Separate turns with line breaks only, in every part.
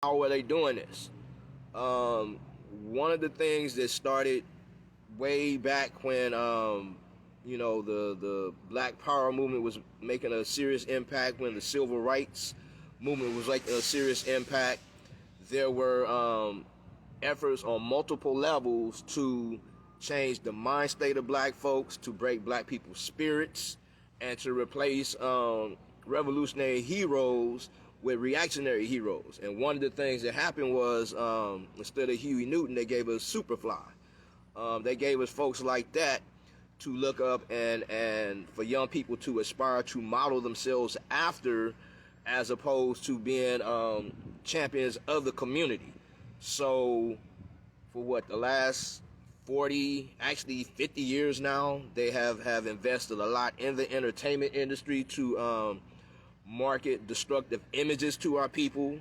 How are they doing this? One of the things that started way back when the Black Power movement was making a serious impact, when the civil rights movement was making a serious impact, there were efforts on multiple levels to change the mind state of black folks, to break black people's spirits, and to replace revolutionary heroes with reactionary heroes. And one of the things that happened was, instead of Huey Newton, they gave us Superfly. They gave us folks like that to look up and for young people to aspire to model themselves after, as opposed to being champions of the community. So for the last 40, actually 50 years now, they have invested a lot in the entertainment industry to market destructive images to our people.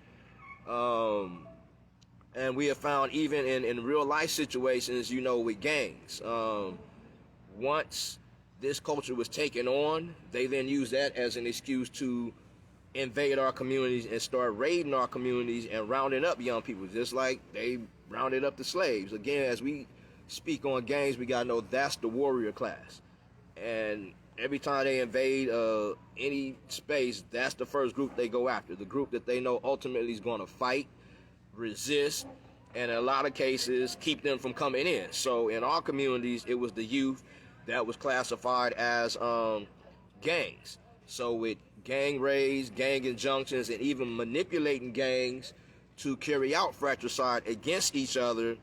And we have found even in real life situations, with gangs, once this culture was taken on, they then use that as an excuse to invade our communities and start raiding our communities and rounding up young people, just like they rounded up the slaves. Again, as we speak on gangs, we gotta know that's the warrior class. And every time they invade any space, that's the first group they go after, the group that they know ultimately is going to fight, resist, and in a lot of cases keep them from coming in. So in our communities, it was the youth that was classified as gangs. So with gang raids, gang injunctions, and even manipulating gangs to carry out fratricide against each other,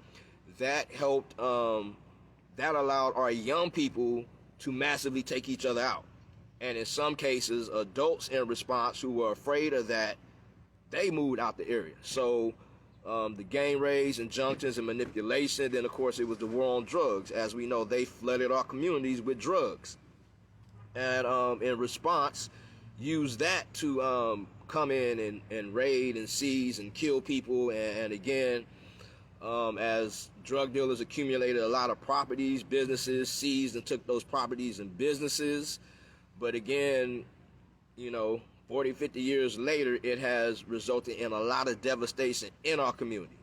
that helped, that allowed our young people to massively take each other out. And in some cases, adults in response who were afraid of that, they moved out the area. So the gang raids, injunctions, and manipulation. Then, of course, it was the war on drugs. As we know, they flooded our communities with drugs. And in response, used that to come in and raid and seize and kill people. And again, as drug dealers accumulated a lot of properties, businesses seized and took those properties and businesses. But again, 40, 50 years later, it has resulted in a lot of devastation in our community.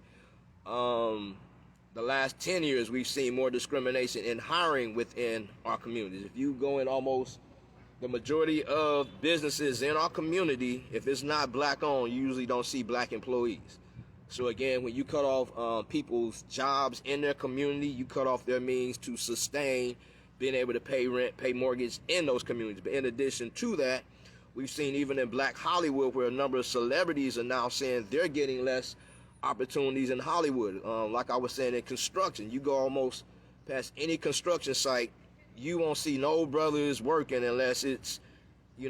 The last 10 years, we've seen more discrimination in hiring within our communities. If you go in almost the majority of businesses in our community, if it's not black owned, you usually don't see black employees. So again, when you cut off people's jobs in their community, you cut off their means to sustain being able to pay rent, pay mortgage in those communities. But in addition to that, we've seen even in Black Hollywood where a number of celebrities are now saying they're getting less opportunities in Hollywood. Like I was saying, in construction, you go almost past any construction site, you won't see no brothers working unless it's,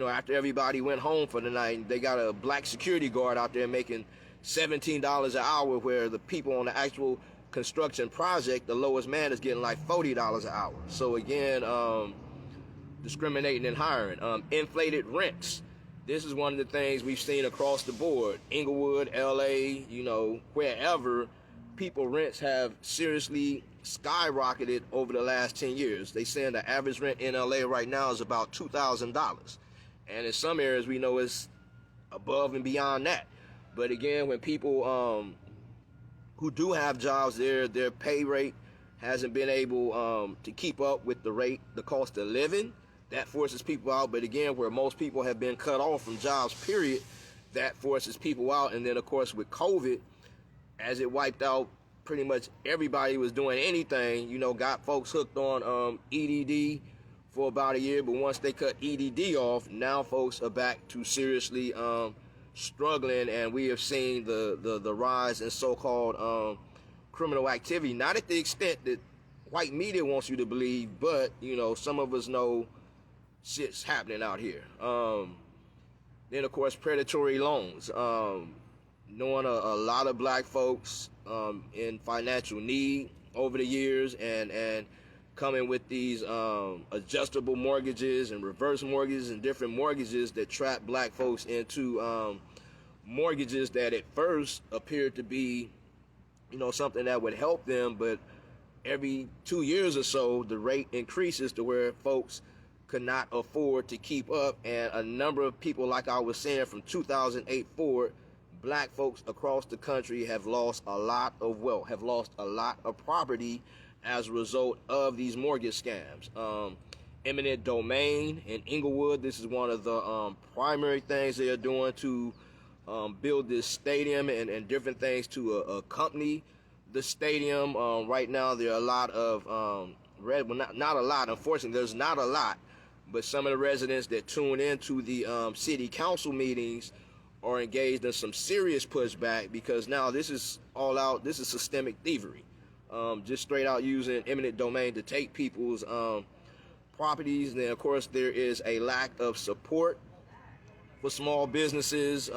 after everybody went home for the night. They got a black security guard out there making $17 an hour, where the people on the actual construction project, the lowest man is getting like $40 an hour. So again, discriminating in hiring. Inflated rents. This is one of the things we've seen across the board. Inglewood, LA, wherever, people rents have seriously skyrocketed over the last 10 years. They saying the average rent in LA right now is about $2,000. And in some areas we know it's above and beyond that. But again, when people who do have jobs, their pay rate hasn't been able to keep up with the cost of living, that forces people out. But again, where most people have been cut off from jobs, period, that forces people out. And then, of course, with COVID, as it wiped out pretty much everybody was doing anything, got folks hooked on EDD for about a year. But once they cut EDD off, now folks are back to seriously struggling. And we have seen the rise in so-called criminal activity, not at the extent that white media wants you to believe, but some of us know shit's happening out here. Then, of course, predatory loans. Knowing a lot of black folks in financial need over the years, and coming with these adjustable mortgages and reverse mortgages and different mortgages that trap black folks into mortgages that at first appeared to be something that would help them, but every 2 years or so the rate increases to where folks could not afford to keep up. And a number of people, like I was saying, from 2008 forward, black folks across the country have lost a lot of wealth, have lost a lot of property as a result of these mortgage scams. Eminent domain in Inglewood, this is one of the primary things they are doing to build this stadium and different things to accompany the stadium. Right now there are a lot of not a lot, unfortunately there's not a lot, but some of the residents that tune into the city council meetings are engaged in some serious pushback, because now this is systemic thievery, just straight out using eminent domain to take people's properties. And then of course there is a lack of support for small businesses.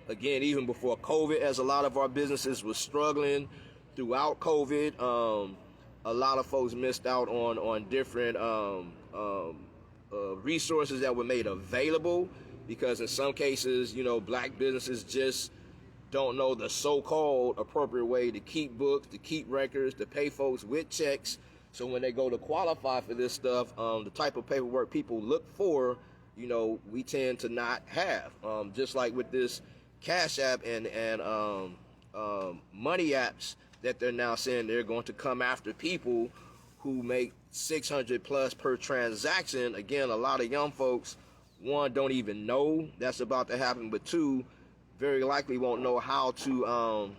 Again, even before COVID, as a lot of our businesses were struggling throughout COVID, a lot of folks missed out on different resources that were made available, because in some cases, you know, black businesses just don't know the so-called appropriate way to keep books, to keep records, to pay folks with checks. So when they go to qualify for this stuff, the type of paperwork people look for, you know, we tend to not have. Just like with this Cash App and money apps that they're now saying they're going to come after people who make $600+ per transaction. Again, a lot of young folks, one, don't even know that's about to happen, but two, very likely won't know how to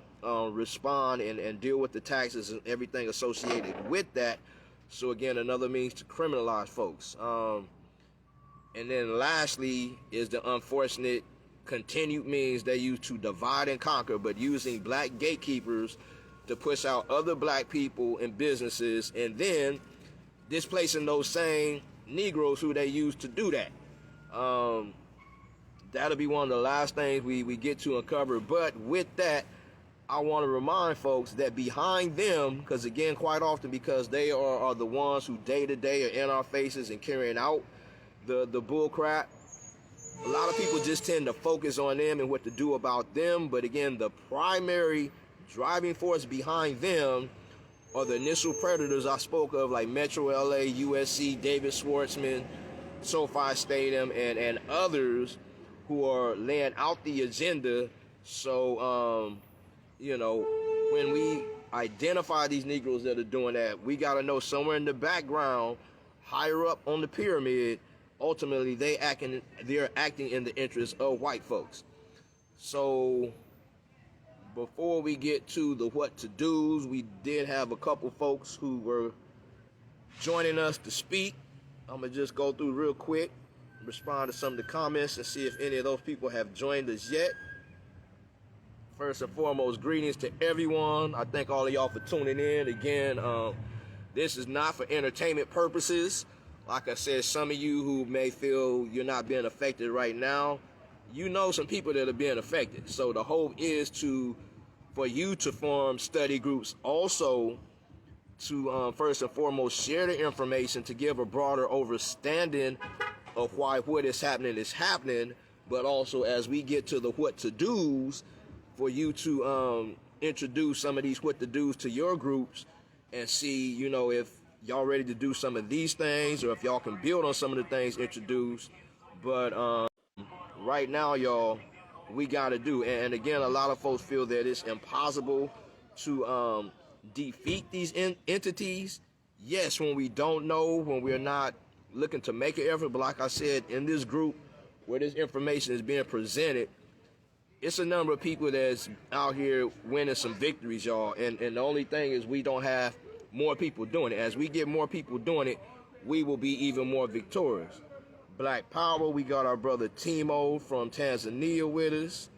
respond and deal with the taxes and everything associated with that. So again, another means to criminalize folks. And then lastly is the unfortunate continued means they use to divide and conquer, but using black gatekeepers to push out other black people and businesses, and then displacing those same Negroes who they use to do that. That'll be one of the last things we get to uncover. But with that, I want to remind folks that behind them, because again, quite often, because they are the ones who day to day are in our faces and carrying out the bull crap, a lot of people just tend to focus on them and what to do about them. But again, the primary driving force behind them are the initial predators I spoke of, like Metro LA, USC, David Schwartzman, SoFi Stadium, and others who are laying out the agenda. So, you know, when we identify these Negroes that are doing that, we got to know somewhere in the background, higher up on the pyramid, ultimately they're acting in the interest of white folks. So before we get to the what to do's, we did have a couple folks who were joining us to speak. I'm gonna just go through real quick, respond to some of the comments, and see if any of those people have joined us yet. First and foremost, greetings to everyone. I thank all of y'all for tuning in. Again, this is not for entertainment purposes. Like I said, some of you who may feel you're not being affected right now, you know some people that are being affected. So the hope is for you to form study groups, also to first and foremost share the information to give a broader understanding of why what is happening, but also as we get to the what to do's, for you to introduce some of these what to do's to your groups and see, you know, if y'all ready to do some of these things or if y'all can build on some of the things introduced. But right now, y'all, we got to do. And again, a lot of folks feel that it's impossible to defeat these entities. Yes, when we don't know, when we're not looking to make an effort. But like I said, in this group where this information is being presented, it's a number of people that's out here winning some victories, y'all. And the only thing is we don't have more people doing it. As we get more people doing it, we will be even more victorious. Black Power, we got our brother Timo from Tanzania with us.